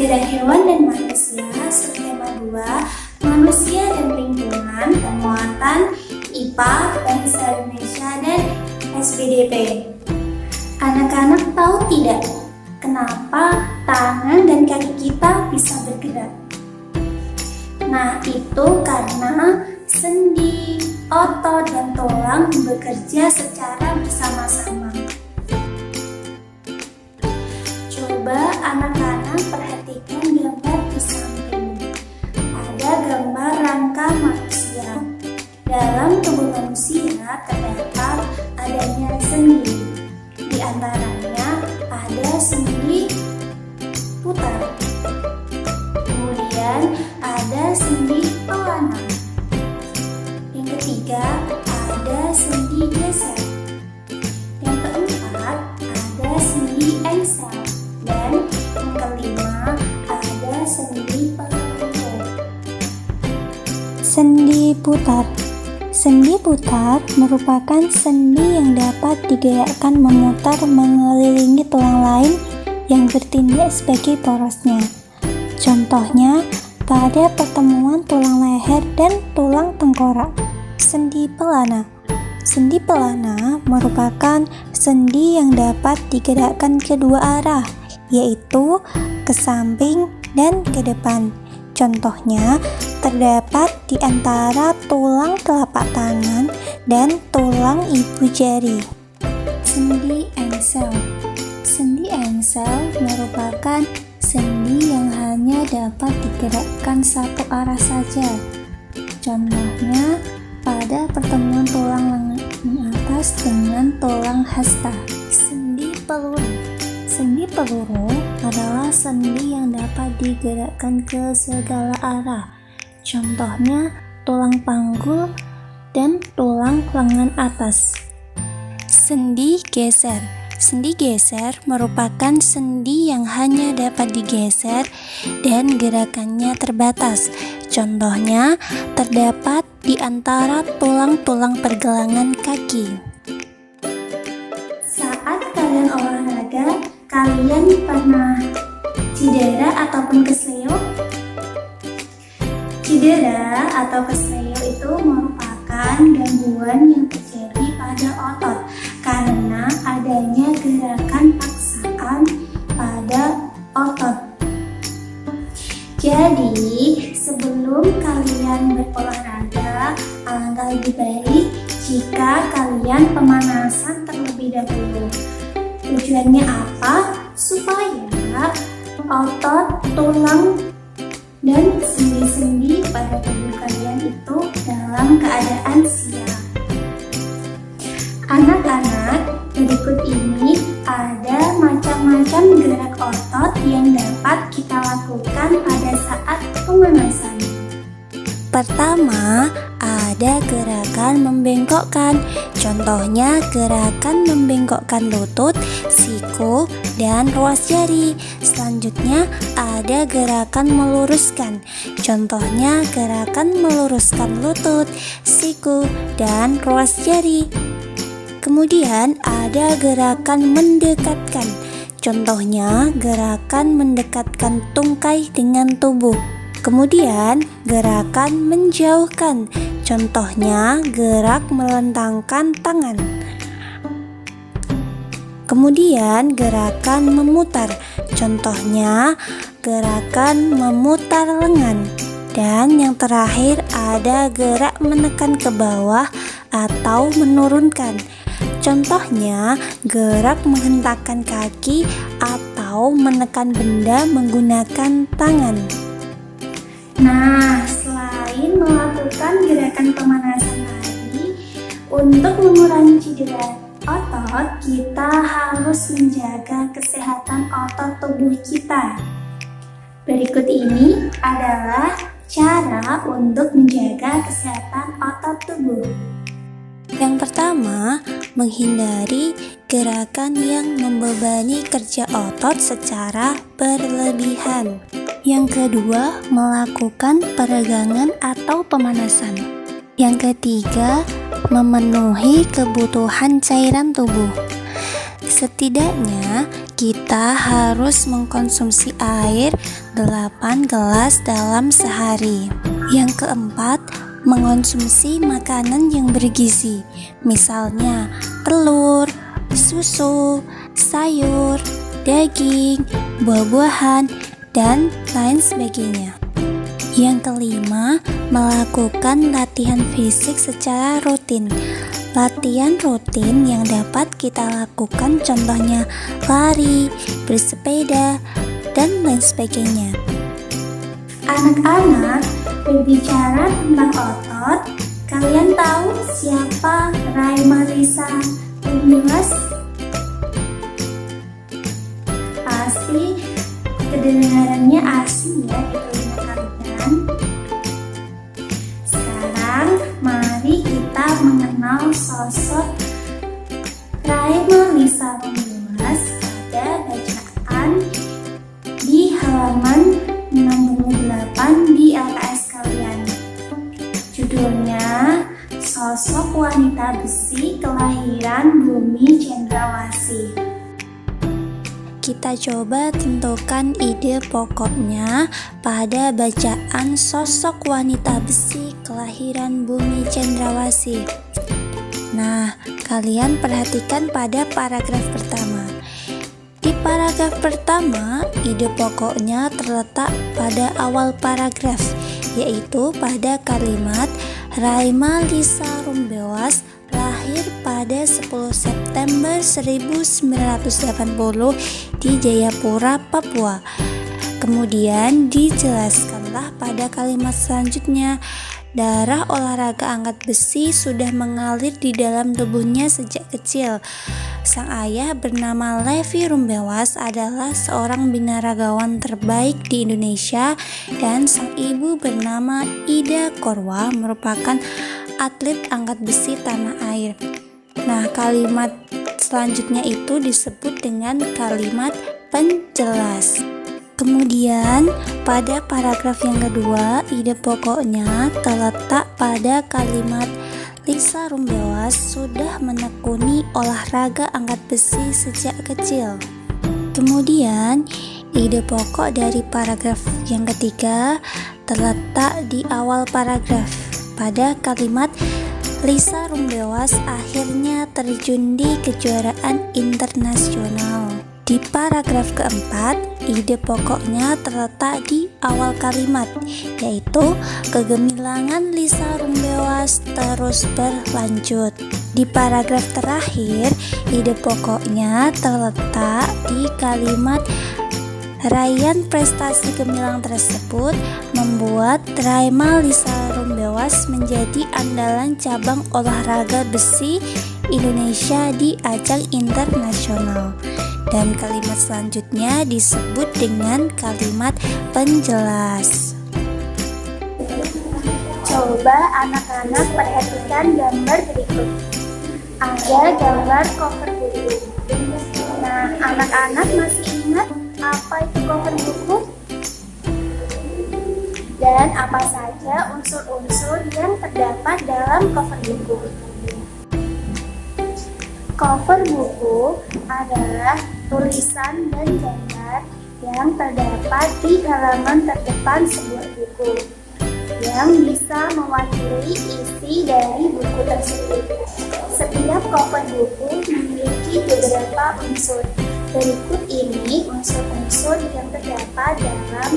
Negara Hewan dan Manusia, subtema 2, Manusia dan Lingkungan, pemuatan IPA, Bahasa Indonesia, dan SPDP. Anak-anak tahu tidak, kenapa tangan dan kaki kita bisa bergerak? Nah, itu karena sendi, otot, dan tulang bekerja secara bersama-sama. Coba anak-anak perhatikan gambar di samping. Ada gambar rangka manusia. Dalam tubuh manusia terdapat adanya sendi. Di antaranya ada sendi putar. Kemudian ada sendi pelana. Yang ketiga ada sendi geser. Yang keempat ada sendi engsel. Dan yang kelima ada sendi peluru. Sendi putar. Sendi putar merupakan sendi yang dapat digerakkan memutar mengelilingi tulang lain yang bertindak sebagai porosnya. Contohnya, pada pertemuan tulang leher dan tulang tengkorak. Sendi pelana. Sendi pelana merupakan sendi yang dapat digerakkan kedua arah, yaitu ke samping dan ke depan. Contohnya, terdapat di antara tulang telapak tangan dan tulang ibu jari. Sendi engsel. Sendi engsel merupakan sendi yang hanya dapat digerakkan satu arah saja. Contohnya, pada pertemuan tulang lengan atas dengan tulang hasta. Sendi peluru. Sendi peluru adalah sendi yang dapat digerakkan ke segala arah. Contohnya, tulang panggul dan tulang lengan atas. Sendi geser. Sendi geser merupakan sendi yang hanya dapat digeser dan gerakannya terbatas. Contohnya, terdapat di antara tulang-tulang pergelangan kaki. Saat kalian olahraga, kalian pernah cedera ataupun kesleo? Cedera atau kesleo itu merupakan gangguan yang terjadi pada otot karena adanya gerakan paksaan pada otot. Jadi, sebelum kalian berolahraga, alangkah lebih baik jika kalian pemanasan terlebih dahulu. Tujuannya apa? Supaya otot, tulang, dan sendi-sendi pada tubuh kalian itu dalam keadaan siap. Anak-anak, berikut ini ada macam-macam gerak otot yang dapat kita lakukan pada saat pemanasan. Pertama, ada gerakan membengkokkan. Contohnya gerakan membengkokkan lutut, siku, dan ruas jari. Selanjutnya ada gerakan meluruskan. Contohnya gerakan meluruskan lutut, siku, dan ruas jari. Kemudian ada gerakan mendekatkan. Contohnya gerakan mendekatkan tungkai dengan tubuh. Kemudian gerakan menjauhkan. Contohnya gerak melentangkan tangan. Kemudian gerakan memutar. Contohnya gerakan memutar lengan. Dan yang terakhir ada gerak menekan ke bawah atau menurunkan. Contohnya gerak menghentakkan kaki atau menekan benda menggunakan tangan. Nah, selain melakukan gerakan pemanasan tadi, untuk mengurangi cedera otot, kita harus menjaga kesehatan otot tubuh kita. Berikut ini adalah cara untuk menjaga kesehatan otot tubuh. Yang pertama, menghindari gerakan yang membebani kerja otot secara berlebihan. Yang kedua, melakukan peregangan atau pemanasan. Yang ketiga, memenuhi kebutuhan cairan tubuh. Setidaknya, kita harus mengkonsumsi air 8 gelas dalam sehari. Yang keempat, mengonsumsi makanan yang bergizi, misalnya telur, susu, sayur, daging, buah-buahan, dan lain sebagainya. Yang kelima, melakukan latihan fisik secara rutin. Latihan rutin yang dapat kita lakukan contohnya lari, bersepeda, dan lain sebagainya. Anak-anak, berbicara tentang otot, kalian tahu siapa Raima Lisa Rumbewas? Pasti kedengarannya asing ya di telinga kalian. Sekarang mari kita mengenal sosok Raima Lisa Rumbewas pada bacaan di halaman 68 di LKS kalian. Judulnya Sosok Wanita Besi Kelahiran Bumi Cendrawasih. Kita coba tentukan ide pokoknya pada bacaan Sosok Wanita Besi Kelahiran Bumi Cendrawasih. Nah, kalian perhatikan pada paragraf pertama. Di paragraf pertama, ide pokoknya terletak pada awal paragraf, yaitu pada kalimat Raima Lisa Rumbewas lahir pada 10 September 1980 di Jayapura, Papua. Kemudian dijelaskanlah pada kalimat selanjutnya, darah olahraga angkat besi sudah mengalir di dalam tubuhnya sejak kecil. Sang ayah bernama Levi Rumbewas adalah seorang binaragawan terbaik di Indonesia dan sang ibu bernama Ida Korwa merupakan atlet angkat besi tanah air. Nah, kalimat selanjutnya itu disebut dengan kalimat penjelas. Kemudian pada paragraf yang kedua, ide pokoknya terletak pada kalimat Lisa Rumbewas sudah menekuni olahraga angkat besi sejak kecil. Kemudian, ide pokok dari paragraf yang ketiga terletak di awal paragraf pada kalimat Lisa Rumbewas akhirnya terjun di kejuaraan internasional. Di paragraf keempat, ide pokoknya terletak di awal kalimat, yaitu kegemilangan Lisa Rumbewas terus berlanjut. Di paragraf terakhir, ide pokoknya terletak di kalimat raihan prestasi gemilang tersebut membuat Raima Lisa Rumbewas menjadi andalan cabang olahraga besi Indonesia di ajang internasional. Dan kalimat selanjutnya disebut dengan kalimat penjelas. Coba anak-anak perhatikan gambar berikut. Ada gambar cover buku. Nah, anak-anak masih ingat apa itu cover buku? Dan apa saja unsur-unsur yang terdapat dalam cover buku? Cover buku adalah tulisan dan gambar yang terdapat di halaman terdepan sebuah buku yang bisa mewakili isi dari buku tersebut. Setiap cover buku memiliki beberapa unsur. Berikut ini unsur-unsur yang terdapat dalam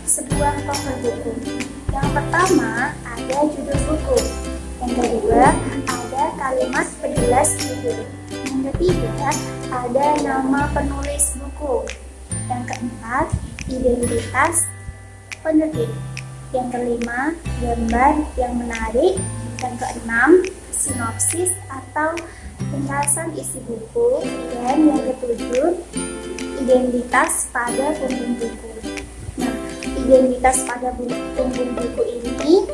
sebuah cover buku. Yang pertama ada judul buku. Yang kedua ada kalimat penjelas judul. Yang ketiga ada nama penulis buku. Yang keempat identitas penerbit. Yang kelima gambar yang menarik. Yang keenam sinopsis atau penjelasan isi buku. Dan yang ketujuh identitas pada punggung buku. Nah, identitas pada punggung buku ini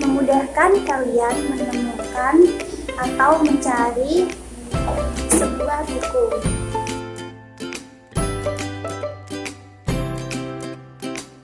memudahkan kalian menemukan atau mencari sebuah buku.